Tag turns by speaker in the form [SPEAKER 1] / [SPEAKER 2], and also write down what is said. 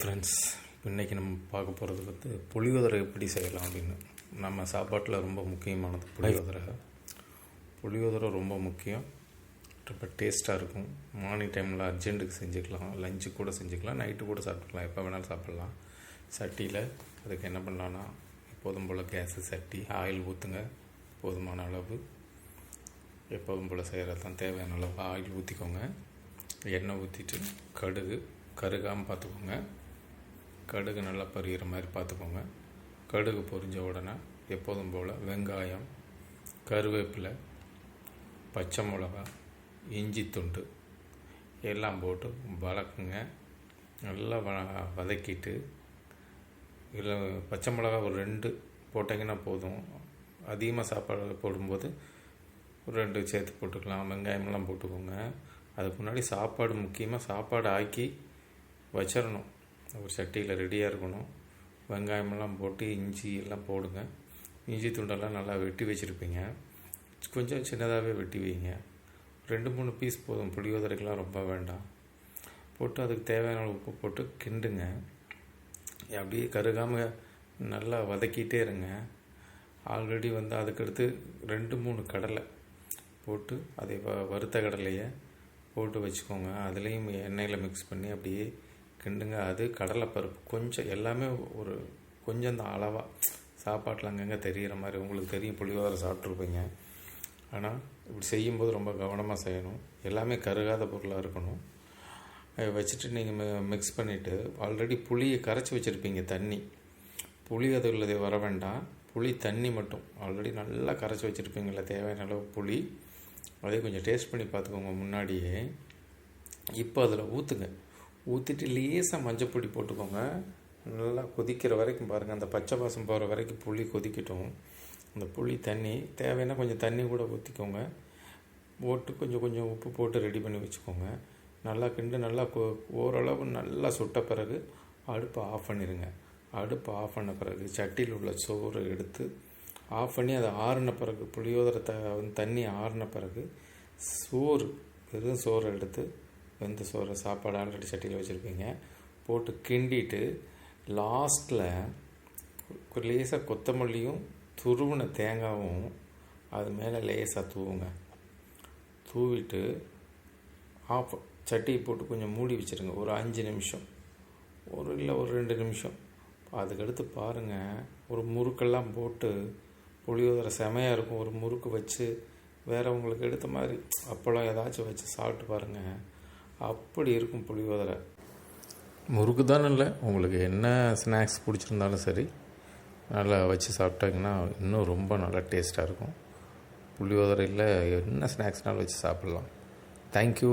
[SPEAKER 1] Friends, இன்றைக்கி நம்ம பார்க்க போகிறது புளியோதரை எப்படி செய்யலாம் அப்படின்னு. நம்ம சாப்பாட்டில் ரொம்ப முக்கியமானது புளியோதரை. புளியோதரை ரொம்ப முக்கியம், ரொம்ப டேஸ்ட்டாக இருக்கும். மார்னிங் டைமில் அர்ஜென்ட்டுக்கு செஞ்சுக்கலாம், லஞ்சு கூட செஞ்சுக்கலாம், நைட்டு கூட சாப்பிட்டுக்கலாம், எப்போ வேணாலும் சாப்பிட்லாம். சட்டியில் அதுக்கு என்ன பண்ணலான்னா, எப்போதும் போல் கேஸு சட்டி, ஆயில் ஊற்றுங்க. போதுமான அளவு, எப்போதும் போல் செய்கிறது தான், தேவையான அளவு ஆயில் ஊற்றிக்கோங்க. எண்ணெய் ஊற்றிட்டு கடுகு கருகாமல் பார்த்துக்கோங்க. கடுகு நல்லா பறிகிற மாதிரி பார்த்துக்கோங்க. கடுகு பொரிஞ்ச உடனே எப்போதும் போல் வெங்காயம், கருவேப்பிலை, பச்சை மிளகா, இஞ்சி துண்டு எல்லாம் போட்டு வதக்குங்க. நல்லா வதக்கிட்டு இதில் பச்சை மிளகா ஒரு 2 போட்டிங்கன்னா போதும். அதிகமாக சாப்பாடு போடும்போது ஒரு 2 சேர்த்து போட்டுக்கலாம். வெங்காயமெல்லாம் போட்டுக்கோங்க. அதுக்கு முன்னாடி சாப்பாடு முக்கியமாக சாப்பாடு ஆக்கி வச்சிடணும். ஒரு சட்டியில் ரெடியாக இருக்கணும். வெங்காயமெல்லாம் போட்டு இஞ்சி எல்லாம் போடுங்க. இஞ்சி துண்டெல்லாம் நல்லா வெட்டி வச்சுருப்பீங்க. கொஞ்சம் சின்னதாகவே வெட்டி வைங்க. 2-3 பீஸ் போதும், புளியோதரைக்கெலாம் ரொம்ப வேண்டாம். போட்டு அதுக்கு தேவையான உப்பு போட்டு கிண்டுங்க. அப்படியே கருகாமல் நல்லா வதக்கிட்டே இருங்க. ஆல்ரெடி அதுக்கடுத்து 2-3 கடலை போட்டு அதை வறுத்த கடலையை போட்டு வச்சுக்கோங்க. அதுலேயும் எண்ணெயில் மிக்ஸ் பண்ணி அப்படியே கிண்டுங்க. அது கடலைப்பருப்பு கொஞ்சம், எல்லாமே ஒரு கொஞ்சம் தான் அளவாக, சாப்பாட்டில் அங்கங்கே தெரிகிற மாதிரி. உங்களுக்கு தெரியும், புளியோதரை சாப்பிட்ருப்பீங்க. ஆனால் இப்படி செய்யும்போது ரொம்ப கவனமாக செய்யணும். எல்லாமே கருகாத பொருளாக இருக்கணும். வச்சுட்டு நீங்கள் மிக்ஸ் பண்ணிவிட்டு ஆல்ரெடி புளியை கரைச்சி வச்சுருப்பீங்க. தண்ணி புளி அது உள்ளதே வர வேண்டாம், புளி தண்ணி மட்டும் ஆல்ரெடி நல்லா கரைச்சி வச்சுருப்பீங்களா, தேவையான அளவு புளி. அதே கொஞ்சம் டேஸ்ட் பண்ணி பார்த்துக்கோங்க முன்னாடியே. இப்போ அதில் ஊற்றுங்க. ஊற்றிட்டு லேசாக மஞ்சப்பொடி போட்டுக்கோங்க. நல்லா கொதிக்கிற வரைக்கும் பாருங்கள். அந்த பச்சை வாசம் போகிற வரைக்கும் புளி கொதிக்கட்டும். அந்த புளி தண்ணி தேவைன்னா கொஞ்சம் தண்ணி கூட ஊற்றிக்கோங்க. போட்டு கொஞ்சம் உப்பு போட்டு ரெடி பண்ணி வச்சுக்கோங்க. நல்லா கிண்டு நல்லா ஓரளவு நல்லா சுட்ட பிறகு அடுப்பை ஆஃப் பண்ணிடுங்க. அடுப்பை ஆஃப் பண்ண பிறகு சட்டியில் உள்ள சோறு எடுத்து ஆஃப் பண்ணி அதை ஆறின பிறகு, புளியோதரை தண்ணி ஆறின பிறகு வெறும் சோறு எடுத்து, வெந்த சோறு சாப்பாடு ஆல்ரெடி சட்டியில் வச்சுருப்பீங்க, போட்டு கிண்டிட்டு லாஸ்ட்டில் லேசாக கொத்தமல்லியும் துருவின தேங்காயும் அது மேலே லேசாக தூவுங்க. தூவிட்டு சட்டியை போட்டு கொஞ்சம் மூடி வச்சுருங்க. ஒரு 5 நிமிஷம், ஒரு 2 நிமிஷம். அதுக்கடுத்து பாருங்கள், ஒரு முறுக்கெல்லாம் போட்டு புளியோதரை செமையாக இருக்கும். ஒரு முறுக்கு வச்சு வேறு உங்களுக்கு எடுத்த மாதிரி அப்பளம் ஏதாச்சும் வச்சு சாப்பிட்டு பாருங்கள். அப்படி இருக்கும் புளியோதரை. முறுக்கு தான் இல்லை, உங்களுக்கு என்ன ஸ்நாக்ஸ் பிடிச்சிருந்தாலும் சரி, நல்லா வச்சு சாப்பிட்டாங்கன்னா இன்னும் ரொம்ப நல்லா டேஸ்ட்டாக இருக்கும். புளியோதரையில் என்ன ஸ்நாக்ஸ்னாலும் வச்சு சாப்பிட்லாம். தேங்க்யூ.